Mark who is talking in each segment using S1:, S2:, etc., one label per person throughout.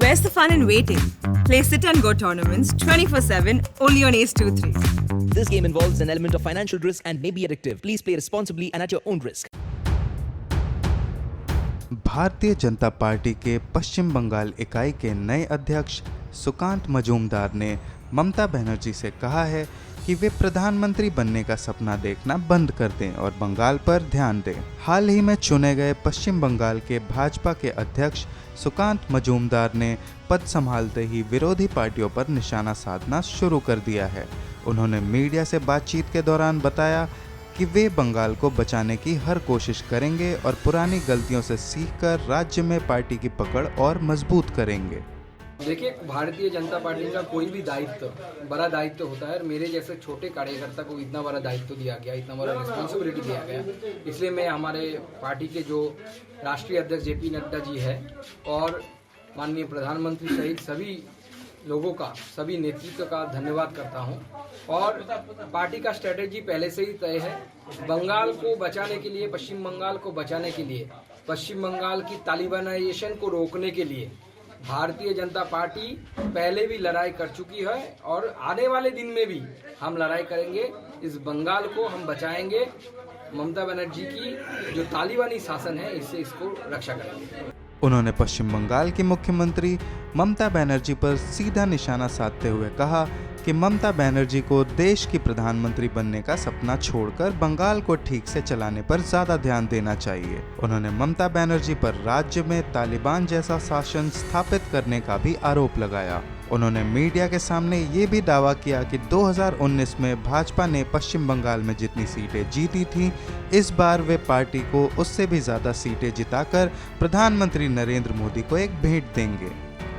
S1: Where's the fun in waiting? Play Sit and Go tournaments 24/7 only on Ace 2-3.
S2: This game involves an element of financial risk and may be addictive. Please play responsibly and at your own risk.
S3: Bharatiya Janata party के पश्चिम बंगाल इकाई के नए अध्यक्ष सुकांत मजूमदार ने ममता बनर्जी से कहा है कि वे प्रधानमंत्री बनने का सपना देखना बंद कर दें और बंगाल पर ध्यान दें। हाल ही में चुने गए पश्चिम बंगाल के भाजपा के अध्यक्ष सुकांत मजूमदार ने पद संभालते ही विरोधी पार्टियों पर निशाना साधना शुरू कर दिया है। उन्होंने मीडिया से बातचीत के दौरान बताया कि वे बंगाल को बचाने की हर कोशिश करेंगे और पुरानी गलतियों से सीखकर राज्य में पार्टी की पकड़ और मजबूत करेंगे।
S4: देखिए, भारतीय जनता पार्टी का कोई भी दायित्व बड़ा दायित्व होता है और मेरे जैसे छोटे कार्यकर्ता को इतना बड़ा दायित्व दिया गया, इतना बड़ा रिस्पॉन्सिबिलिटी दिया गया। इसलिए मैं हमारे पार्टी के जो राष्ट्रीय अध्यक्ष जेपी नड्डा जी है और माननीय प्रधानमंत्री सहित सभी लोगों का, सभी नेतृत्व का धन्यवाद करता हूं। और पार्टी का स्ट्रेटेजी पहले से ही तय है। बंगाल को बचाने के लिए, पश्चिम बंगाल को बचाने के लिए, पश्चिम बंगाल की तालिबानाइजेशन को रोकने के लिए भारतीय जनता पार्टी पहले भी लड़ाई कर चुकी है और आने वाले दिन में भी हम लड़ाई करेंगे। इस बंगाल को हम बचाएंगे। ममता बनर्जी की जो तालिबानी शासन है, इससे इसको रक्षा करेंगे।
S3: उन्होंने पश्चिम बंगाल की मुख्यमंत्री ममता बनर्जी पर सीधा निशाना साधते हुए कहा कि ममता बनर्जी को देश की प्रधानमंत्री बनने का सपना छोड़कर बंगाल को ठीक से चलाने पर ज्यादा ध्यान देना चाहिए। उन्होंने ममता बनर्जी पर राज्य में तालिबान जैसा शासन स्थापित करने का भी आरोप लगाया। उन्होंने मीडिया के सामने ये भी दावा किया कि 2019 में भाजपा ने पश्चिम बंगाल में जितनी सीटें जीती थीं, इस बार वे पार्टी को उससे भी ज्यादा सीटें जिताकर प्रधानमंत्री नरेंद्र मोदी को एक भेंट देंगे।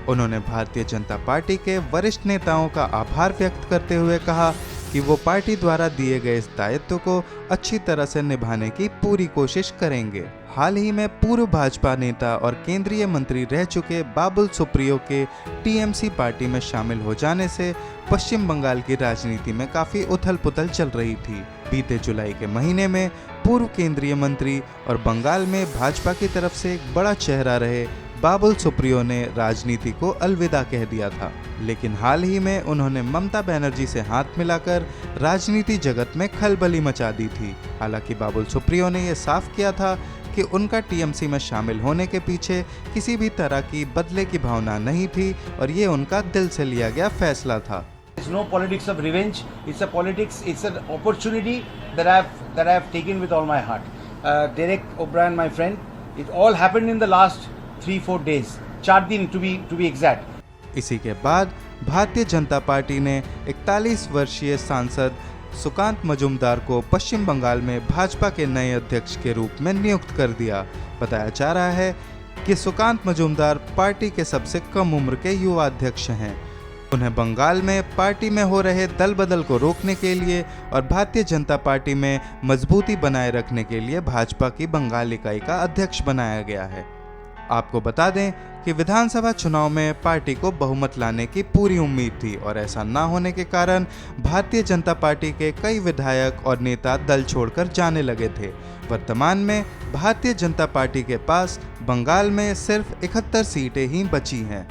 S3: उन्होंने भारतीय जनता पार्टी के वरिष्ठ नेताओं का आभार व्यक्त करते हुए कहा कि वो पार्टी द्वारा दिए गए इस दायित्व को अच्छी तरह से निभाने की पूरी कोशिश करेंगे। हाल ही में पूर्व भाजपा नेता और केंद्रीय मंत्री रह चुके बाबुल सुप्रियो के टीएमसी पार्टी में शामिल हो जाने से पश्चिम बंगाल की राजनीति में काफी उथल-पुथल चल रही थी। बीते जुलाई के महीने में पूर्व केंद्रीय मंत्री और बंगाल में भाजपा की तरफ से एक बड़ा चेहरा रहे बाबुल सुप्रियो ने राजनीति को अलविदा कह दिया था, लेकिन हाल ही में उन्होंने ममता बनर्जी से हाथ मिलाकर राजनीति जगत में खलबली मचा दी थी। हालांकि बाबुल सुप्रियो ने यह साफ किया था कि उनका टीएमसी में शामिल होने के पीछे किसी भी तरह की बदले की भावना नहीं थी और ये उनका दिल से लिया गया फैसला था।
S5: It's no politics of revenge. It's a politics. It's an opportunity that I've taken with all my heart. Derek O'Brien, my friend, it all happened in the last 3-4 days, 4 दिन to be exact.
S3: इसी के बाद Bharatiya Janata party ने 41 वर्षीय सांसद सुकांत मजूमदार को पश्चिम बंगाल में भाजपा के नए अध्यक्ष के रूप में नियुक्त कर दिया। बताया जा रहा है कि सुकांत मजूमदार पार्टी के सबसे कम उम्र के युवा अध्यक्ष हैं। उन्हें बंगाल में पार्टी में हो रहे दल बदल को रोकने के लिए और भारतीय जनता पार्टी में मजबूती बनाए रखने के लिए भाजपा की बंगाल इकाई का अध्यक्ष बनाया गया है। आपको बता दें कि विधानसभा चुनाव में पार्टी को बहुमत लाने की पूरी उम्मीद थी और ऐसा ना होने के कारण भारतीय जनता पार्टी के कई विधायक और नेता दल छोड़कर जाने लगे थे। वर्तमान में भारतीय जनता पार्टी के पास बंगाल में सिर्फ 71 सीटें ही बची हैं।